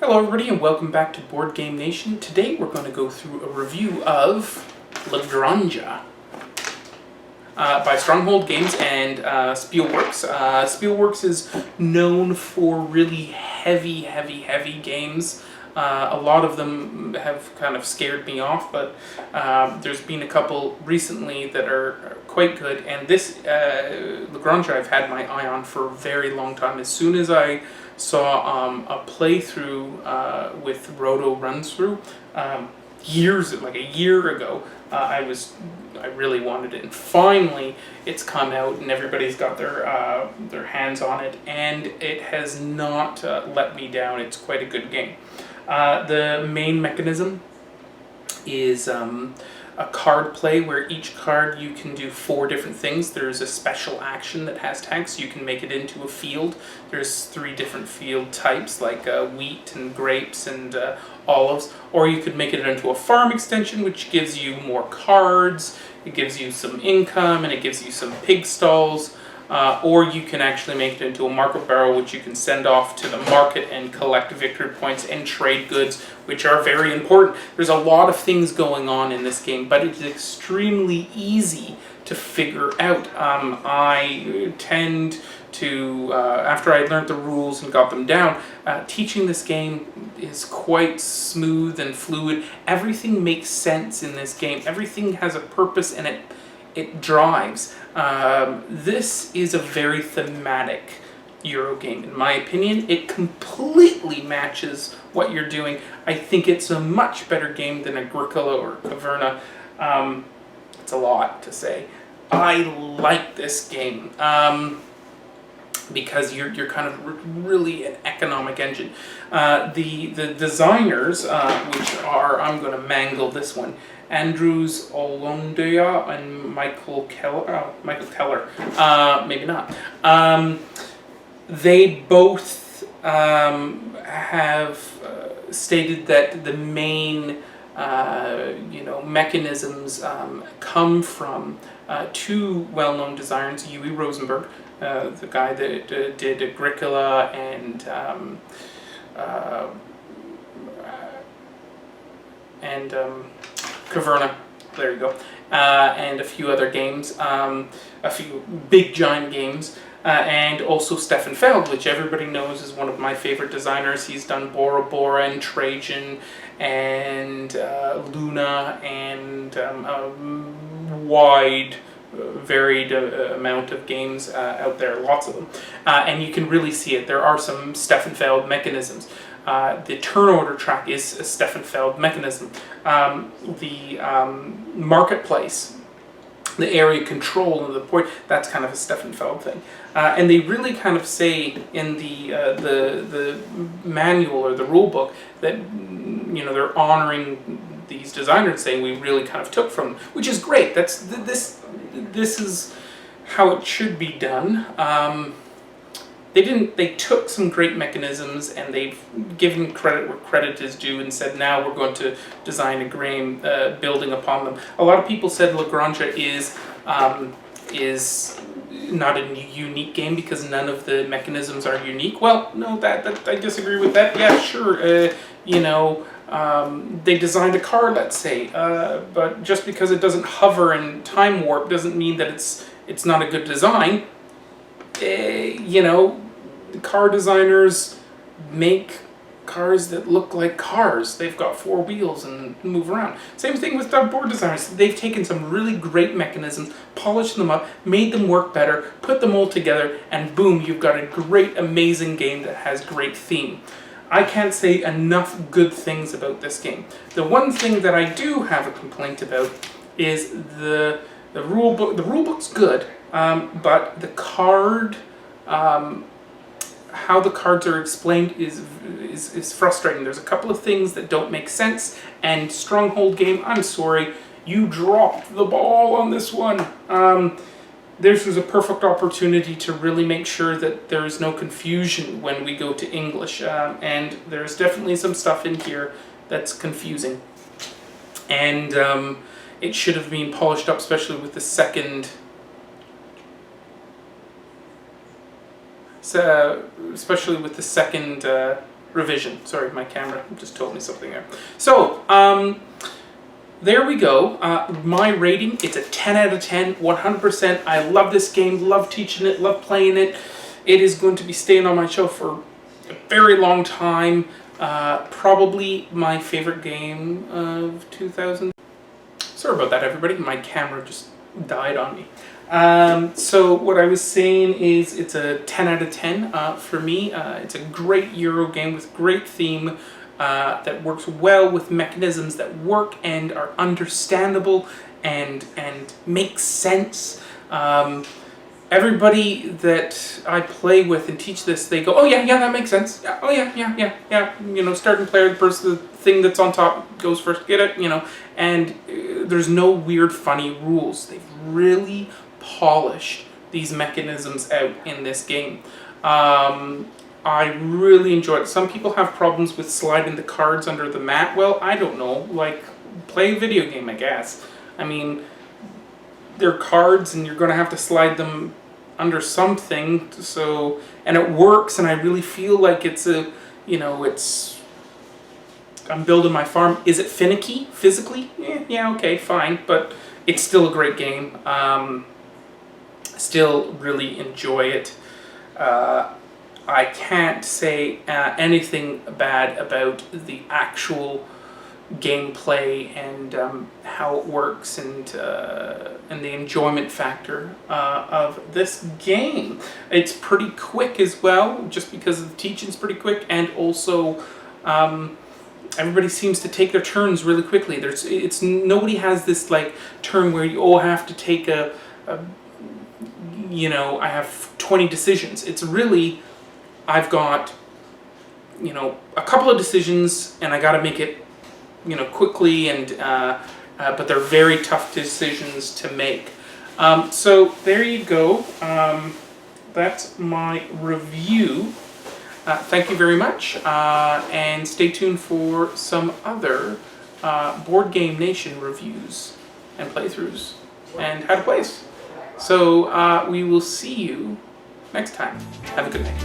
Hello everybody and welcome back to Board Game Nation. Today we're going to go through a review of Granja by Stronghold Games and Spielworks. Spielworks is known for really heavy games. A lot of them have kind of scared me off, but there's been a couple recently that are quite good, and this Granja I've had my eye on for a very long time. As soon as I saw a playthrough with Roto Runs Through like a year ago, I really wanted it, and finally it's come out and everybody's got their hands on it, and it has not let me down. It's quite a good game. The main mechanism is a card play where each card you can do 4 different things. There's a special action that has text. You can make it into a field. There's 3 different field types like wheat and grapes and olives. Or you could make it into a farm extension, which gives you more cards, it gives you some income, and it gives you some pig stalls. Or you can actually make it into a market barrel, which you can send off to the market and collect victory points and trade goods, which are very important. There's a lot of things going on in this game, but it's extremely easy to figure out. I tend to, after I learned the rules and got them down, teaching this game is quite smooth and fluid. Everything makes sense in this game. Everything has a purpose, and it drives. This is a very thematic Euro game. In my opinion, it completely matches what you're doing. I think it's a much better game than Agricola or Caverna. It's a lot to say. I like this game because you're kind of really an economic engine. The designers, which are, I'm going to mangle this one, Andrews Olondoya and Michael Keller, maybe not. They both have stated that the main mechanisms come from 2 well-known designers, Uwe Rosenberg, the guy that did Agricola and Caverna, there you go, and a few other games, a few big giant games, and also Stefan Feld, which everybody knows is one of my favorite designers. He's done Bora Bora and Trajan and Luna and a wide, varied amount of games out there, lots of them, and you can really see it. There are some Stefan Feld mechanisms. The turn order track is a Stefan Feld mechanism. The marketplace, the area control of the point, that's kind of a Stefan Feld thing. And they really kind of say in the manual or the rule book that they're honoring these designers, saying we really kind of took from them, which is great. This is how it should be done. They took some great mechanisms and they've given credit where credit is due and said, now we're going to design a game building upon them. A lot of people said La Granja is not a unique game because none of the mechanisms are unique. Well, no, that I disagree with that. Yeah, sure, they designed a car, let's say, but just because it doesn't hover and time warp doesn't mean that it's not a good design. Car designers make cars that look like cars. They've got 4 wheels and move around. Same thing with board designers. They've taken some really great mechanisms, polished them up, made them work better, put them all together, and boom, you've got a great, amazing game that has great theme. I can't say enough good things about this game. The one thing that I do have a complaint about is the rule book. The rule book's good, but the card, how the cards are explained is frustrating. There's a couple of things that don't make sense, and Stronghold game, I'm sorry, you dropped the ball on this one. This was a perfect opportunity to really make sure that there is no confusion when we go to English, and there's definitely some stuff in here that's confusing, and it should have been polished up, especially with the second especially with the second revision. Sorry, my camera just told me something there. So, there we go. My rating, it's a 10 out of 10, 100%. I love this game, love teaching it, love playing it. It is going to be staying on my shelf for a very long time. Probably my favorite game of 2000. Sorry about that, everybody. My camera just died on me. So what I was saying is it's a 10 out of 10 for me. It's a great Euro game with great theme that works well with mechanisms that work and are understandable and make sense. Everybody that I play with and teach this, they go, oh yeah, that makes sense. Yeah, oh yeah. You know, starting player, the thing that's on top goes first, get it, you know. And there's no weird, funny rules. They've really polished these mechanisms out in this game. I really enjoy it. Some people have problems with sliding the cards under the mat. Well, I don't know. Like, play a video game, I guess. I mean, they're cards and you're going to have to slide them under something, so, and it works, and I really feel like it's a, you know, I'm building my farm. Is it finicky, physically? Yeah, okay, fine, but it's still a great game. Still really enjoy it. I can't say anything bad about the actual gameplay and how it works and the enjoyment factor of this game. It's pretty quick as well, just because the teaching's pretty quick, and also everybody seems to take their turns really quickly. Nobody has this like turn where you have to take a you know, I have 20 decisions. It's really, I've got, you know, a couple of decisions and I got to make it, you know, quickly, and but they're very tough decisions to make. So there you go. That's my review. Thank you very much, and stay tuned for some other Board Game Nation reviews and playthroughs and how to play us. So we will see you next time. Have a good night.